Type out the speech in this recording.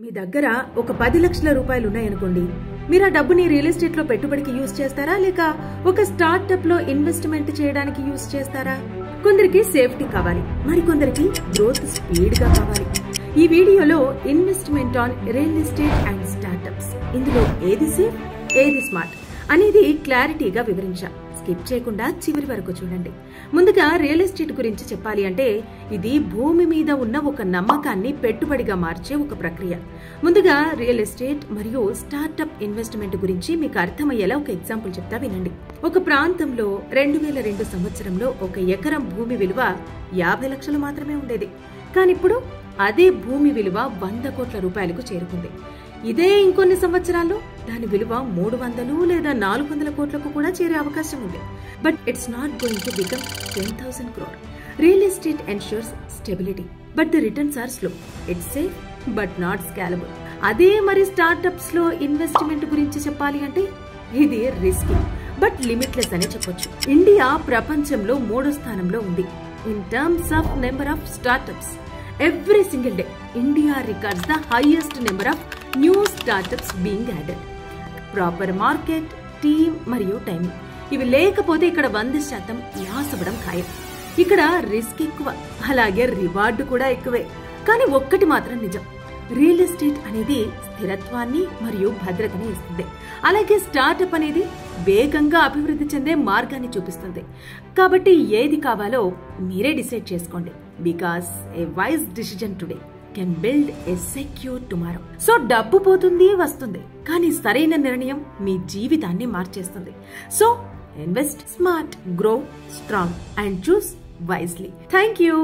మీ దగ్గర ఒక 10 లక్షల రూపాయలు ఉన్నాయనుకోండి. మీరు ఆ డబ్బుని రియల్ ఎస్టేట్ లో పెట్టుబడికి యూజ్ చేస్తారా, లేక ఒక స్టార్ట్అప్ లో ఇన్వెస్ట్మెంట్ చేయడానికి యూజ్ చేస్తారా? కొందరికి సేఫ్టీ కావాలి, మరికొందరికి గ్రోత్ స్పీడ్ గా కావాలి. ఈ వీడియోలో investment on real estate and startups, ఇందులో ఏది సేఫ్, ఏది స్మార్ట్ అనేది క్లారిటీగా వివరించా. స్కిప్ చేయకుండా చివరి వరకు చూడండి. ముందుగా రియల్ ఎస్టేట్ గురించి చెప్పాలి అంటే, ఇది భూమి మీద ఉన్న ఒక నమ్మకాన్ని పెట్టుబడిగా మార్చే ఒక ప్రక్రియ. ముందుగా రియల్ ఎస్టేట్ మరియు స్టార్ట్అప్ ఇన్వెస్ట్మెంట్ గురించి మీకు అర్థమయ్యేలా ఒక ఎగ్జాంపుల్ చెప్తా వినండి. ఒక ప్రాంతంలో 2002 సంవత్సరంలో ఒక ఎకరం భూమి విలువ 50 లక్షలు మాత్రమే ఉండేది. కానీ ఇప్పుడు అదే భూమి విలువ 100 కోట్ల రూపాయలకు చేరుకుంది. ఇదే ఇంకొన్ని సంవత్సరాల్లో దాని విలువ 300 లేదా 400 కోట్లకు కూడా చేరే అవకాశం ఉంది. But it's not going to become 10,000 crore. Real estate ensures stability, but the returns are slow. It's safe but not scalable. అదే మరి స్టార్ట్అప్స్ లో ఇన్వెస్ట్మెంట్ గురించి చెప్పాలి అంటే, ఇది రిస్కీ బట్ లిమిట్లెస్ అనే చెప్పొచ్చు. ఇండియా ప్రపంచంలో 3వ స్థానంలో ఉంది in terms of number of startups. Every single day, India records the highest number of new startups being added. Proper market, team మరియు టైమింగ్, ఇవి లేకపోతే ఇక్కడ 100% లాస్ అవ్వడం ఖాయం. ఇక్కడ రిస్క్ ఎక్కువ, అలాగే రివార్డు కూడా ఎక్కువే. కానీ ఒక్కటి మాత్రం నిజం, రియల్ ఎస్టేట్ అనేది స్థిరత్వాన్ని మరియు భద్రతని ఇస్తుంది. అలాగే స్టార్ట్అప్ అనేది వేగంగా అభివృద్ధి చెందే మార్గాన్ని చూపిస్తుంది. కాబట్టి ఏది కావాలో మీరే డిసైడ్ చేసుకోండి. Because A wise decision today can build a secure tomorrow. So డబ్బు పోతుంది, వస్తుంది, కానీ సరైన నిర్ణయం మీ జీవితాన్ని మార్చేస్తుంది. So invest smart, grow strong and choose wisely. Thank you.